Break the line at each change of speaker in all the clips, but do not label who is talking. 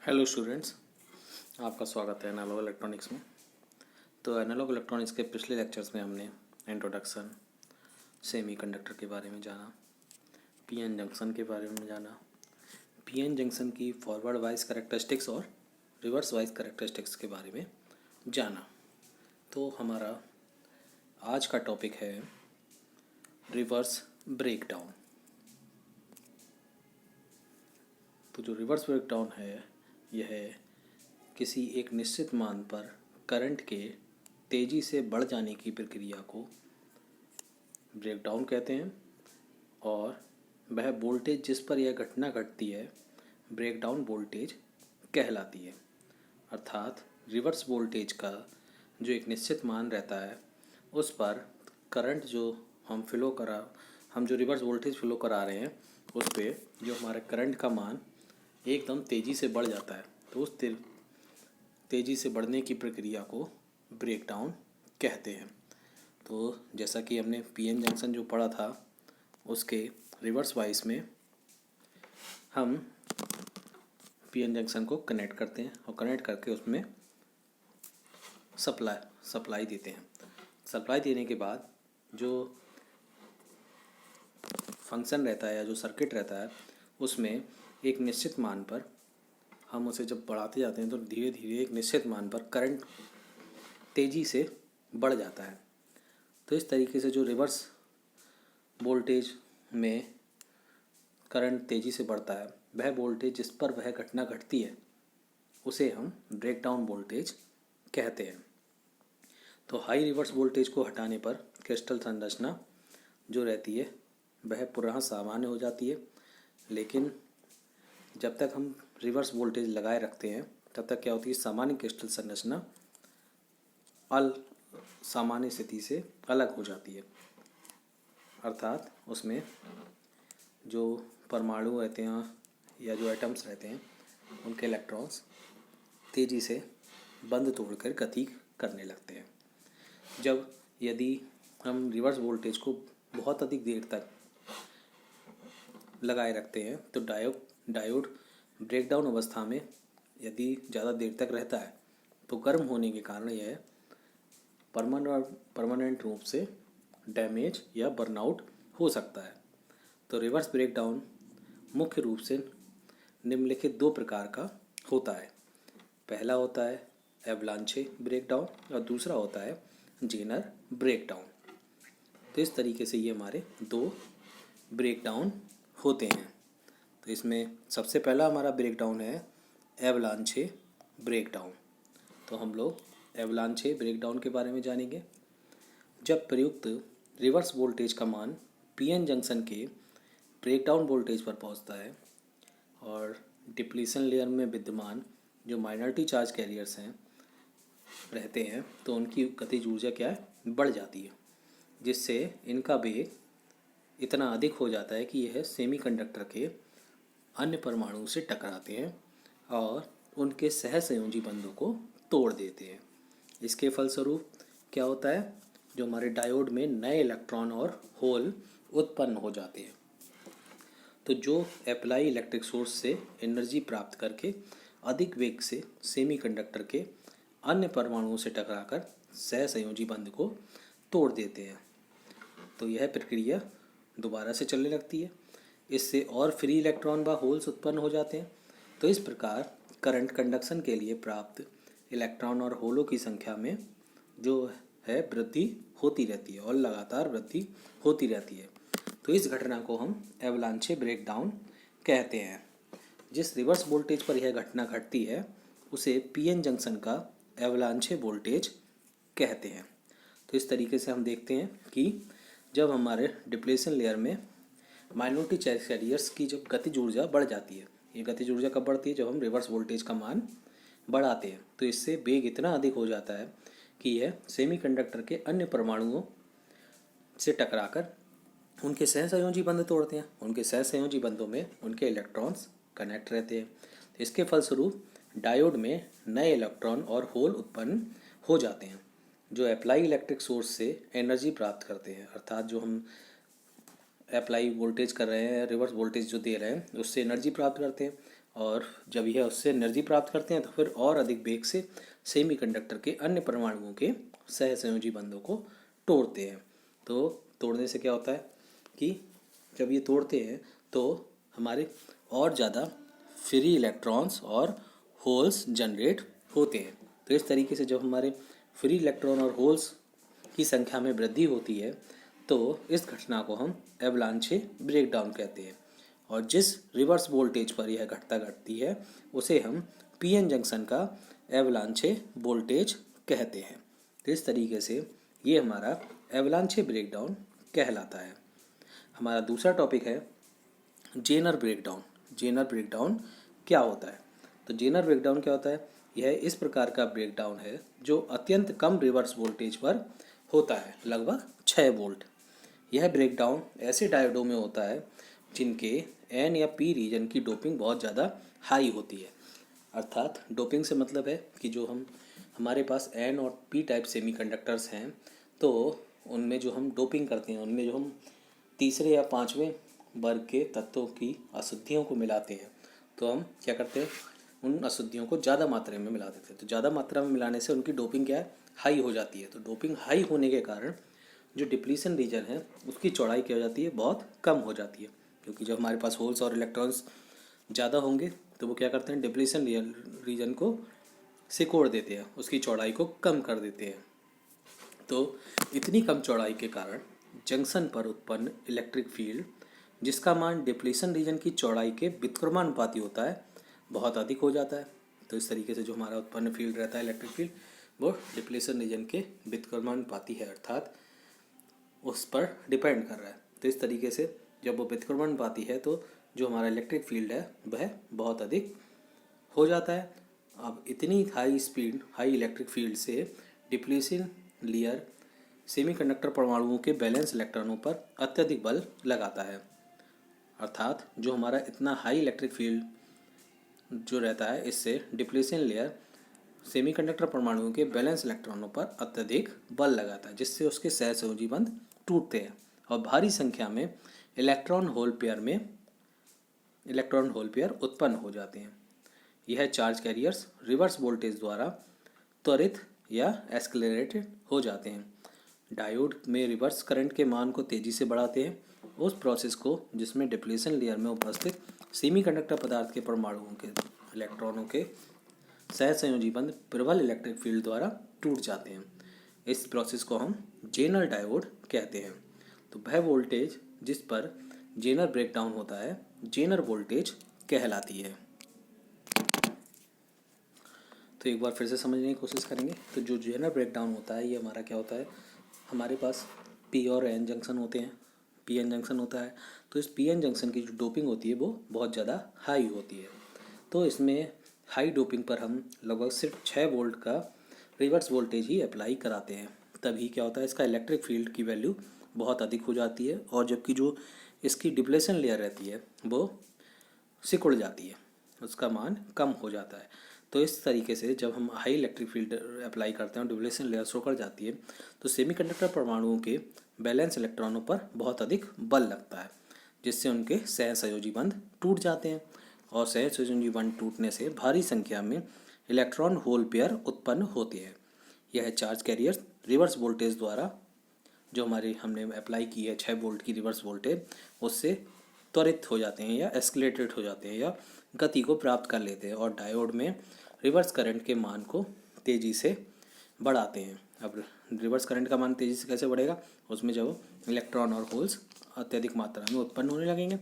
Hello students, आपका स्वागत है एनालॉग इलेक्ट्रॉनिक्स में। तो एनालॉग इलेक्ट्रॉनिक्स के पिछले लेक्चर्स में हमने इंट्रोडक्शन, सेमीकंडक्टर के बारे में जाना, पीएन जंक्शन के बारे में जाना, पीएन जंक्शन की फॉरवर्ड वाइज कैरेक्टरिस्टिक्स और रिवर्स वाइज कैरेक्टरिस्टिक्स के बारे में जाना। तो हमारा आज का टॉपिक है रिवर्स ब्रेकडाउन। तो जो रिवर्स ब्रेकडाउन है यह किसी एक निश्चित मान पर करंट के तेज़ी से बढ़ जाने की प्रक्रिया को ब्रेकडाउन कहते हैं और वह वोल्टेज जिस पर यह घटना घटती है ब्रेकडाउन वोल्टेज कहलाती है। अर्थात रिवर्स वोल्टेज का जो एक निश्चित मान रहता है उस पर करंट जो हम जो रिवर्स वोल्टेज फ्लो करा रहे हैं उस पर जो हमारे करंट का मान एकदम तेज़ी से बढ़ जाता है, तो उस तेज़ी से बढ़ने की प्रक्रिया को ब्रेकडाउन कहते हैं। तो जैसा कि हमने पीएन जंक्शन जो पढ़ा था उसके रिवर्स वाइज में हम पीएन जंक्शन को कनेक्ट करते हैं और कनेक्ट करके उसमें सप्लाई देते हैं। सप्लाई देने के बाद जो फंक्शन रहता है या जो सर्किट रहता है उसमें एक निश्चित मान पर हम उसे जब बढ़ाते जाते हैं तो धीरे धीरे एक निश्चित मान पर करंट तेज़ी से बढ़ जाता है। तो इस तरीके से जो रिवर्स वोल्टेज में करंट तेज़ी से बढ़ता है वह वोल्टेज जिस पर वह घटना घटती है उसे हम ब्रेकडाउन वोल्टेज कहते हैं। तो हाई रिवर्स वोल्टेज को हटाने पर क्रिस्टल संरचना जो रहती है वह पुनः सामान्य हो जाती है, लेकिन जब तक हम रिवर्स वोल्टेज लगाए रखते हैं तब तक क्या होती है, सामान्य क्रिस्टल संरचना सामान्य स्थिति से अलग हो जाती है। अर्थात उसमें जो परमाणु रहते हैं या जो एटम्स रहते हैं उनके इलेक्ट्रॉन्स तेज़ी से बंद तोड़कर गति करने लगते हैं। यदि हम रिवर्स वोल्टेज को बहुत अधिक देर तक लगाए रखते हैं तो डायोड ब्रेकडाउन अवस्था में यदि ज़्यादा देर तक रहता है तो गर्म होने के कारण यह परमानेंट रूप से डैमेज या बर्नआउट हो सकता है। तो रिवर्स ब्रेकडाउन मुख्य रूप से निम्नलिखित दो प्रकार का होता है। पहला होता है एवलांचे ब्रेकडाउन और दूसरा होता है जेनर ब्रेकडाउन। तो इस तरीके से ये हमारे दो ब्रेकडाउन होते हैं। तो इसमें सबसे पहला हमारा ब्रेकडाउन है एवलांचे ब्रेकडाउन। तो हम लोग एवलांचे ब्रेकडाउन के बारे में जानेंगे। जब प्रयुक्त रिवर्स वोल्टेज का मान पीएन जंक्शन के ब्रेकडाउन वोल्टेज पर पहुंचता है और डिप्लीशन लेयर में विद्यमान जो माइनॉरिटी चार्ज कैरियर्स हैं रहते हैं तो उनकी गतिज ऊर्जा क्या है, बढ़ जाती है, जिससे इनका वेग इतना अधिक हो जाता है कि यह सेमीकंडक्टर के अन्य परमाणु से टकराते हैं और उनके सहसंयोजी बंधों को तोड़ देते हैं। इसके फलस्वरूप क्या होता है, जो हमारे डायोड में नए इलेक्ट्रॉन और होल उत्पन्न हो जाते हैं। तो जो अप्लाई इलेक्ट्रिक सोर्स से एनर्जी प्राप्त करके अधिक वेग से सेमीकंडक्टर के अन्य परमाणुओं से टकराकर सहसंयोजी बंध को तोड़ देते हैं। तो यह प्रक्रिया दोबारा से चलने लगती है, इससे और फ्री इलेक्ट्रॉन व होल्स उत्पन्न हो जाते हैं। तो इस प्रकार करंट कंडक्शन के लिए प्राप्त इलेक्ट्रॉन और होलों की संख्या में जो है वृद्धि होती रहती है और लगातार वृद्धि होती रहती है। तो इस घटना को हम एवलांचे ब्रेकडाउन कहते हैं। जिस रिवर्स वोल्टेज पर यह घटना घटती है उसे पीएन जंक्शन का एवलांचे वोल्टेज कहते हैं। तो इस तरीके से हम देखते हैं कि जब हमारे डिप्लेशन लेयर में माइनॉरिटी चार्ज कैरियर्स की जब गतिज ऊर्जा बढ़ जाती है, ये गतिज ऊर्जा कब बढ़ती है, जब हम रिवर्स वोल्टेज का मान बढ़ाते हैं। तो इससे वेग इतना अधिक हो जाता है कि यह सेमीकंडक्टर के अन्य परमाणुओं से टकराकर उनके सहसंयोजी बंध तोड़ते हैं। उनके सहसंयोजी बंधों में उनके इलेक्ट्रॉन्स कनेक्ट रहते हैं। इसके फलस्वरूप डायोड में नए इलेक्ट्रॉन और होल उत्पन्न हो जाते हैं जो अप्लाई इलेक्ट्रिक सोर्स से एनर्जी प्राप्त करते हैं। अर्थात जो हम अप्लाई वोल्टेज कर रहे हैं, रिवर्स वोल्टेज जो दे रहे हैं उससे एनर्जी प्राप्त करते हैं और जब यह उससे एनर्जी प्राप्त करते हैं तो फिर और अधिक वेग से सेमीकंडक्टर के अन्य परमाणुओं के सहसंयोजी बंधों को तोड़ते हैं। तो तोड़ने से क्या होता है कि जब ये तोड़ते हैं तो हमारे और ज़्यादा फ्री इलेक्ट्रॉन्स और होल्स जनरेट होते हैं। तो इस तरीके से जब हमारे फ्री इलेक्ट्रॉन और होल्स की संख्या में वृद्धि होती है तो इस घटना को हम एवलांचे ब्रेकडाउन कहते हैं। और जिस रिवर्स वोल्टेज पर यह घटना घटती है उसे हम पीएन जंक्शन का एवलांचे वोल्टेज कहते हैं। तो इस तरीके से ये हमारा एवलांचे ब्रेकडाउन कहलाता है। हमारा दूसरा टॉपिक है जेनर ब्रेकडाउन। जेनर ब्रेकडाउन क्या होता है? तो जेनर ब्रेकडाउन क्या होता है? यह इस प्रकार का ब्रेकडाउन है जो अत्यंत कम रिवर्स वोल्टेज पर होता है, लगभग 6 वोल्ट। यह ब्रेकडाउन ऐसे डायोडों में होता है जिनके एन या पी रीजन की डोपिंग बहुत ज़्यादा हाई होती है। अर्थात डोपिंग से मतलब है कि जो हमारे पास एन और पी टाइप सेमीकंडक्टर्स हैं तो उनमें जो हम डोपिंग करते हैं, उनमें जो हम तीसरे या पाँचवें वर्ग के तत्वों की अशुद्धियों को मिलाते हैं तो हम क्या करते हैं, उन अशुद्धियों को ज़्यादा मात्रा में मिला देते हैं। तो ज़्यादा मात्रा में मिलाने से उनकी डोपिंग क्या है, हाई हो जाती है। तो डोपिंग हाई होने के कारण जो डिप्लीशन रीजन है उसकी चौड़ाई क्या हो जाती है, बहुत कम हो जाती है। क्योंकि जब हमारे पास होल्स और इलेक्ट्रॉन्स ज़्यादा होंगे तो वो क्या करते हैं, डिप्लीशन रीजन को सिकोड़ देते हैं, उसकी चौड़ाई को कम कर देते हैं। तो इतनी कम चौड़ाई के कारण जंक्शन पर उत्पन्न इलेक्ट्रिक फील्ड, जिसका मान डिप्लीशन रीजन की चौड़ाई के व्युत्क्रमानुपाती होता है, बहुत अधिक हो जाता है। तो इस तरीके से जो हमारा उत्पन्न फील्ड रहता है इलेक्ट्रिक फील्ड, वो डिप्लीशन रीजन के व्युत्क्रमानुपाती है, अर्थात उस पर डिपेंड कर रहा है। तो इस तरीके से जब वो व्युत्क्रमानुपाती है तो जो हमारा इलेक्ट्रिक फील्ड है वह बहुत अधिक हो जाता है। अब इतनी high speed, high electric field से डिप्लीशन लेयर सेमीकंडक्टर परमाणुओं के बैलेंस इलेक्ट्रॉनों पर अत्यधिक बल लगाता है। अर्थात जो हमारा इतना हाई इलेक्ट्रिक फील्ड जो रहता है, इससे डिप्लीशन लेयर सेमीकंडक्टर परमाणुओं के बैलेंस इलेक्ट्रॉनों पर अत्यधिक बल लगाता है, जिससे उसके सहसंयोजी बंध टूटते हैं और भारी संख्या में इलेक्ट्रॉन होल पेयर उत्पन्न हो जाते हैं। यह चार्ज कैरियर्स रिवर्स वोल्टेज द्वारा त्वरित या एक्सेलरेटेड हो जाते हैं। डायोड में रिवर्स करंट के मान को तेजी से बढ़ाते हैं। उस प्रोसेस को जिसमें डिप्लीशन लेयर में उपस्थित सेमीकंडक्टर पदार्थ के परमाणुओं के इलेक्ट्रॉनों के सहसंयोजी बंध प्रबल इलेक्ट्रिक फील्ड द्वारा टूट जाते हैं। इस प्रोसेस को हम जेनर डायोड कहते हैं। तो वह वोल्टेज जिस पर जेनर ब्रेकडाउन होता है, जेनर वोल्टेज कहलाती है। तो एक बार फिर से समझने की कोशिश करेंगे। तो जो जेनर ब्रेकडाउन होता है ये हमारा क्या होता है, हमारे पास पी और एन जंक्शन होते हैं, पी एन जंक्शन होता है। तो इस पी एन जंक्शन की जो डोपिंग होती है वो बहुत ज़्यादा हाई होती है। तो इसमें हाई डोपिंग पर हम लगभग सिर्फ 6 वोल्ट का रिवर्स वोल्टेज ही अप्लाई कराते हैं। तभी क्या होता है, इसका इलेक्ट्रिक फील्ड की वैल्यू बहुत अधिक हो जाती है और जबकि जो इसकी डिप्लेशन लेयर रहती है वो सिकुड़ जाती है, उसका मान कम हो जाता है। तो इस तरीके से जब हम हाई इलेक्ट्रिक फील्ड अप्लाई करते हैं और डिप्लेशन लेयर सिकुड़ जाती है तो सेमीकंडक्टर परमाणुओं के बैलेंस इलेक्ट्रॉनों पर बहुत अधिक बल लगता है, जिससे उनके सहसंयोजी बंध टूट जाते हैं और सहसंयोजी बंध टूटने से भारी संख्या में इलेक्ट्रॉन होल पेयर उत्पन्न होते हैं। यह चार्ज कैरियर्स रिवर्स वोल्टेज द्वारा जो हमने अप्लाई की है 6 वोल्ट की रिवर्स वोल्टेज, उससे त्वरित हो जाते हैं या एस्केलेटेड हो जाते हैं या गति को प्राप्त कर लेते हैं और डायोड में रिवर्स करंट के मान को तेज़ी से बढ़ाते हैं। अब रिवर्स करंट का मान तेज़ी से कैसे बढ़ेगा, उसमें जब इलेक्ट्रॉन और होल्स अत्यधिक मात्रा में उत्पन्न होने लगेंगे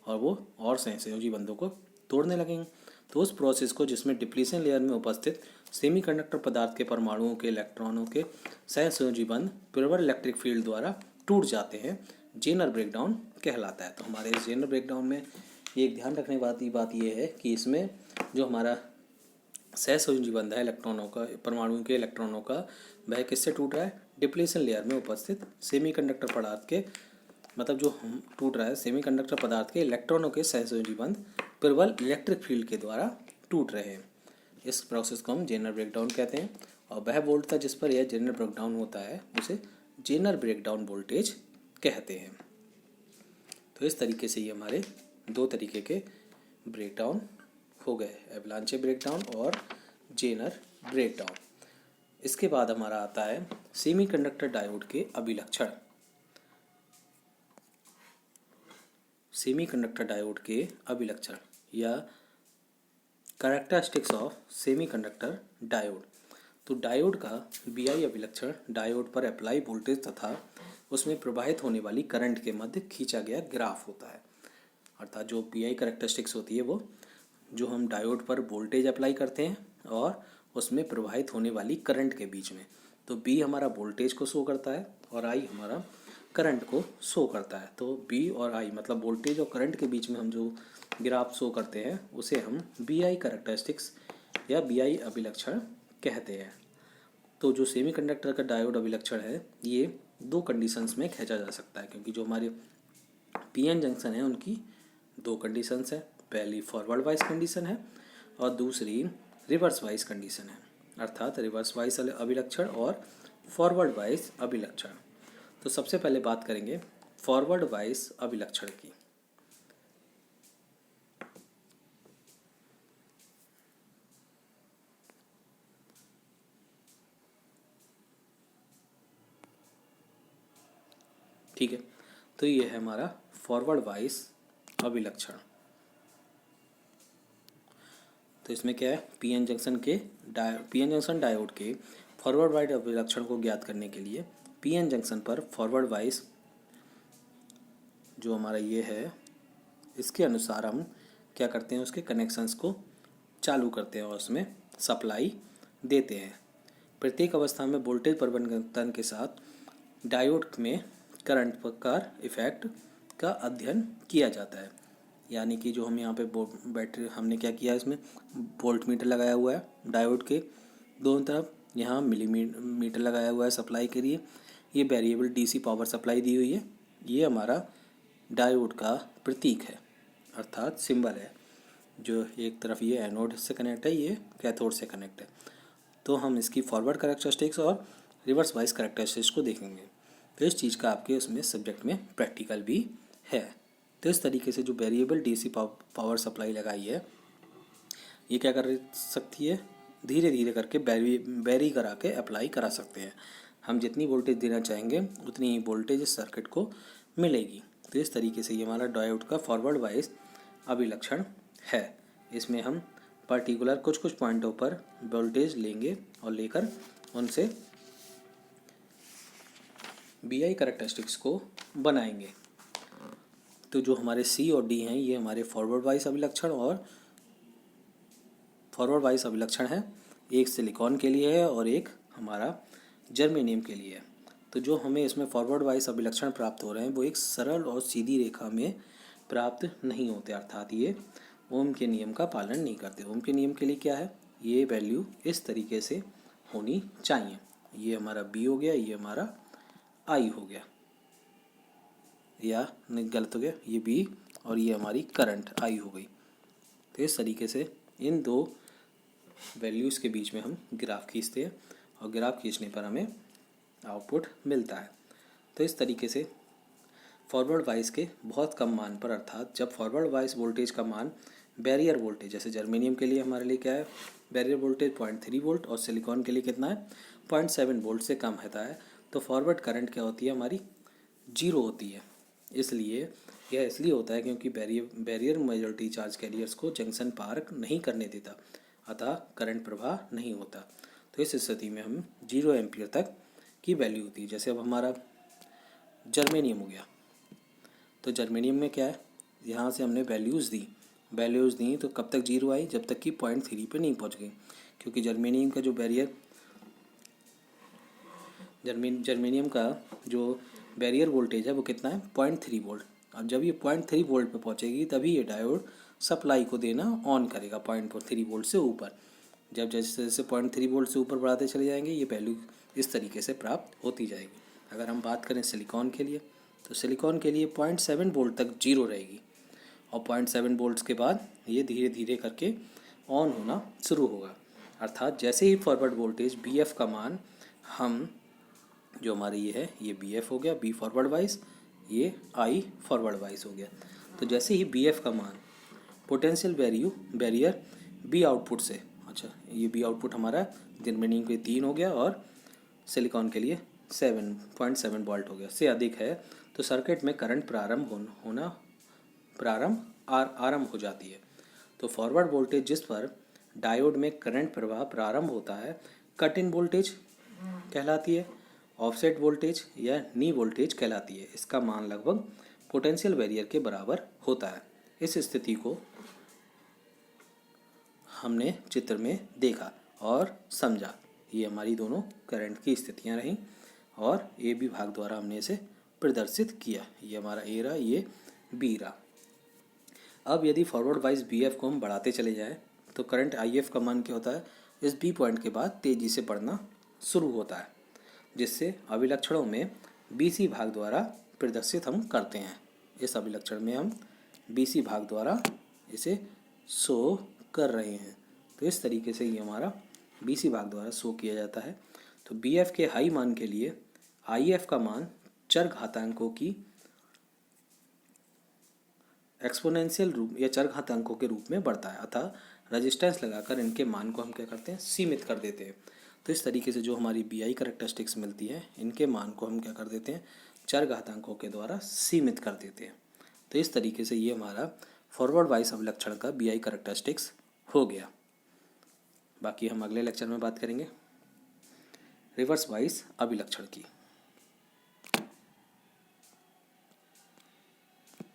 और वो और सहसंयोजी बंधों को तोड़ने लगेंगे। तो उस प्रोसेस को जिसमें डिप्लीशन लेयर में उपस्थित सेमीकंडक्टर पदार्थ के परमाणुओं के इलेक्ट्रॉनों के सहसंयोजी बंध प्रबल इलेक्ट्रिक फील्ड द्वारा टूट जाते हैं, जेनर ब्रेकडाउन कहलाता है। तो हमारे इस जेनर ब्रेकडाउन में एक ध्यान रखने वाली बात यह है कि इसमें जो हमारा सहसंयोजी बंध है इलेक्ट्रॉनों का, परमाणुओं के इलेक्ट्रॉनों का, वह किससे टूट रहा है, डिप्लीशन लेयर में उपस्थित सेमीकंडक्टर पदार्थ के, मतलब जो टूट रहा है सेमीकंडक्टर पदार्थ के इलेक्ट्रॉनों के सहसंयोजी बंध प्रबल इलेक्ट्रिक फील्ड के द्वारा टूट रहे हैं। इस प्रोसेस को हम जेनर ब्रेकडाउन कहते हैं और वह वोल्टेज जिस पर यह जेनर ब्रेकडाउन होता है उसे जेनर ब्रेकडाउन वोल्टेज कहते हैं। तो इस तरीके से ये हमारे 2 तरीके के ब्रेकडाउन हो गए एवलांचे ब्रेकडाउन और जेनर ब्रेकडाउन। इसके बाद हमारा आता है सेमीकंडक्टर डायोड के अभिलक्षण। सेमीकंडक्टर डायोड के अभिलक्षण या कैरेक्टरिस्टिक्स ऑफ सेमीकंडक्टर डायोड। तो डायोड का बीआई अभिलक्षण डायोड पर अप्लाई वोल्टेज तथा उसमें प्रवाहित होने वाली करंट के मध्य खींचा गया ग्राफ होता है। अर्थात जो बीआई कैरेक्टरिस्टिक्स होती है वो जो हम डायोड पर वोल्टेज अप्लाई करते हैं और उसमें प्रवाहित होने वाली करंट के बीच में। तो बी हमारा वोल्टेज को शो करता है और आई हमारा करंट को शो करता है। तो बी और आई मतलब वोल्टेज और करंट के बीच में हम जो ग्राफ शो करते हैं उसे हम बीआई कैरेक्टरिस्टिक्स या बीआई अभिलक्षण कहते हैं। तो जो सेमीकंडक्टर का डायोड अभिलक्षण है ये दो कंडीशंस में खींचा जा सकता है, क्योंकि जो हमारे पीएन जंक्शन है उनकी दो कंडीशंस है। पहली फॉरवर्ड वाइज कंडीशन है और दूसरी रिवर्स वाइज कंडीशन है, अर्थात रिवर्स वाइज अभिलक्षण और फॉरवर्ड वाइज अभिलक्षण। तो सबसे पहले बात करेंगे फॉरवर्ड वाइज अभिलक्षण की। ठीक है, तो ये है हमारा फॉरवर्ड वाइज अभिलक्षण। तो इसमें क्या है, पीएन जंक्शन डायोड के फॉरवर्ड वाइज अभिलक्षण को ज्ञात करने के लिए पीएन जंक्शन पर फॉरवर्ड वाइज जो हमारा ये है इसके अनुसार हम क्या करते हैं, उसके कनेक्शंस को चालू करते हैं और उसमें सप्लाई देते हैं। प्रत्येक अवस्था में वोल्टेज परिवर्तन के साथ डायोड में करंट पर इफेक्ट का अध्ययन किया जाता है। यानी कि जो हम यहाँ पे बैटरी हमने क्या किया, इसमें वोल्ट मीटर लगाया हुआ है डायोड के दोनों तरफ, यहाँ मिलीमीटर लगाया हुआ है सप्लाई के लिए, ये वेरिएबल डीसी पावर सप्लाई दी हुई है। ये हमारा डायोड का प्रतीक है अर्थात सिंबल है। जो एक तरफ ये एनोड से कनेक्ट है, ये कैथोड से कनेक्ट है। तो हम इसकी फॉरवर्ड कैरेक्टरिस्टिक्स और रिवर्स वाइज कैरेक्टरिस्टिक्स को देखेंगे। तो इस चीज़ का आपके उसमें सब्जेक्ट में प्रैक्टिकल भी है। तो इस तरीके से जो वेरिएबल डीसी पावर सप्लाई लगाई है ये क्या कर सकती है, धीरे धीरे करके बैरी करा के अप्लाई करा सकते हैं। हम जितनी वोल्टेज देना चाहेंगे उतनी ही वोल्टेज इस सर्किट को मिलेगी। तो इस तरीके से ये हमारा डायोड का फॉरवर्ड वाइज अभिलक्षण है। इसमें हम पर्टिकुलर कुछ पॉइंटों पर वोल्टेज लेंगे और लेकर उनसे बीआई कैरेक्टरिस्टिक्स को बनाएंगे। तो जो हमारे सी और डी हैं ये हमारे फॉरवर्ड वाइज अभिलक्षण है। एक सिलिकॉन के लिए है और एक हमारा जर्मेनियम के लिए है। तो जो हमें इसमें फॉरवर्ड वाइज अभिलक्षण प्राप्त हो रहे हैं वो एक सरल और सीधी रेखा में प्राप्त नहीं होते, अर्थात ये ओम के नियम का पालन नहीं करते। ओम के नियम के लिए क्या है, ये वैल्यू इस तरीके से होनी चाहिए। ये हमारा बी हो गया, ये हमारा आई हो गया, या नहीं गलत हो गया, ये बी और ये हमारी करंट आई हो गई। तो इस तरीके से इन दो वैल्यूज़ के बीच में हम ग्राफ खींचते हैं और ग्राफ खींचने पर हमें आउटपुट मिलता है। तो इस तरीके से फॉरवर्ड वाइज के बहुत कम मान पर, अर्थात जब फॉरवर्ड वाइज वोल्टेज का मान बैरियर वोल्टेज, जैसे जर्मेनियम के लिए हमारे लिए क्या है, बैरियर वोल्टेज 0.3 वोल्ट और सिलिकॉन के लिए कितना है 0.7 वोल्ट से कम रहता है, तो फॉरवर्ड करंट क्या होती है हमारी 0 होती है। इसलिए यह इसलिए होता है क्योंकि बैरियर मेजॉरिटी चार्ज कैरियर्स को जंक्शन पार नहीं करने देता, अतः करंट प्रवाह नहीं होता। तो इस स्थिति में हम 0 एम्पियर तक की वैल्यू होती है। जैसे अब हमारा जर्मेनियम हो गया, तो जर्मेनियम में क्या है, यहाँ से हमने वैल्यूज़ दी तो कब तक 0 आई, जब तक कि 0.3 पे नहीं पहुँच गई, क्योंकि जर्मेनियम का जो बैरियर वोल्टेज है वो कितना है 0.3 वोल्ट। अब जब ये 0.3 वोल्ट पे पहुँचेगी तभी ये डायोड सप्लाई को देना ऑन करेगा 0.3 वोल्ट से ऊपर। जब जैसे जैसे 0.3 वोल्ट से ऊपर बढ़ाते चले जाएंगे ये वैल्यू इस तरीके से प्राप्त होती जाएगी। अगर हम बात करें सिलिकॉन के लिए, तो सिलिकॉन के लिए 0.7 वोल्ट तक 0 रहेगी और 0.7 वोल्ट्स के बाद ये धीरे धीरे करके ऑन होना शुरू होगा। अर्थात जैसे ही फॉरवर्ड वोल्टेज BF का मान हम जो हमारे ये है, ये BF हो गया, B फॉरवर्ड वाइज, ये I फॉरवर्ड वाइज हो गया। तो जैसे ही BF का मान पोटेंशियल बैरियर बी आउटपुट से, अच्छा ये बी आउटपुट हमारा जर्मेनियम के लिए 3 हो गया और सिलिकॉन के लिए 7.7 वोल्ट हो गया, से अधिक है तो सर्किट में करंट आरंभ हो जाती है। तो फॉरवर्ड वोल्टेज जिस पर डायोड में करंट प्रवाह प्रारंभ होता है कट इन वोल्टेज कहलाती है, ऑफसेट वोल्टेज या नी वोल्टेज कहलाती है। इसका मान लगभग पोटेंशियल बैरियर के बराबर होता है। इस स्थिति को हमने चित्र में देखा और समझा। ये हमारी दोनों करंट की स्थितियां रहीं और ए बी भाग द्वारा हमने इसे प्रदर्शित किया। ये हमारा ए रहा, ये बी रहा। अब यदि फॉरवर्ड वाइज बी एफ को हम बढ़ाते चले जाएं तो करंट आई एफ का मान क्या होता है, इस बी पॉइंट के बाद तेज़ी से बढ़ना शुरू होता है, जिससे अभिलक्षणों में बी सी भाग द्वारा प्रदर्शित हम करते हैं। इस अभिलक्षण में हम बी सी भाग द्वारा इसे शो कर रहे हैं। तो इस तरीके से ये हमारा बी सी भाग द्वारा शो किया जाता है। तो बी एफ के हाई मान के लिए आई एफ का मान चर घातांकों की एक्सपोनेंशियल रूप या चर घातांकों के रूप में बढ़ता है, अतः रेजिस्टेंस लगाकर इनके मान को हम क्या करते हैं, सीमित कर देते हैं। तो इस तरीके से जो हमारी बी आई कैरेक्टरिस्टिक्स मिलती है, इनके मान को हम क्या कर देते हैं, चर घातांकों के द्वारा सीमित कर देते हैं। तो इस तरीके से ये हमारा फॉरवर्ड वाइज अभिलक्षण का बी आई कैरेक्टरिस्टिक्स हो गया। बाकी हम अगले लेक्चर में बात करेंगे रिवर्स वाइज अभिलक्षण की।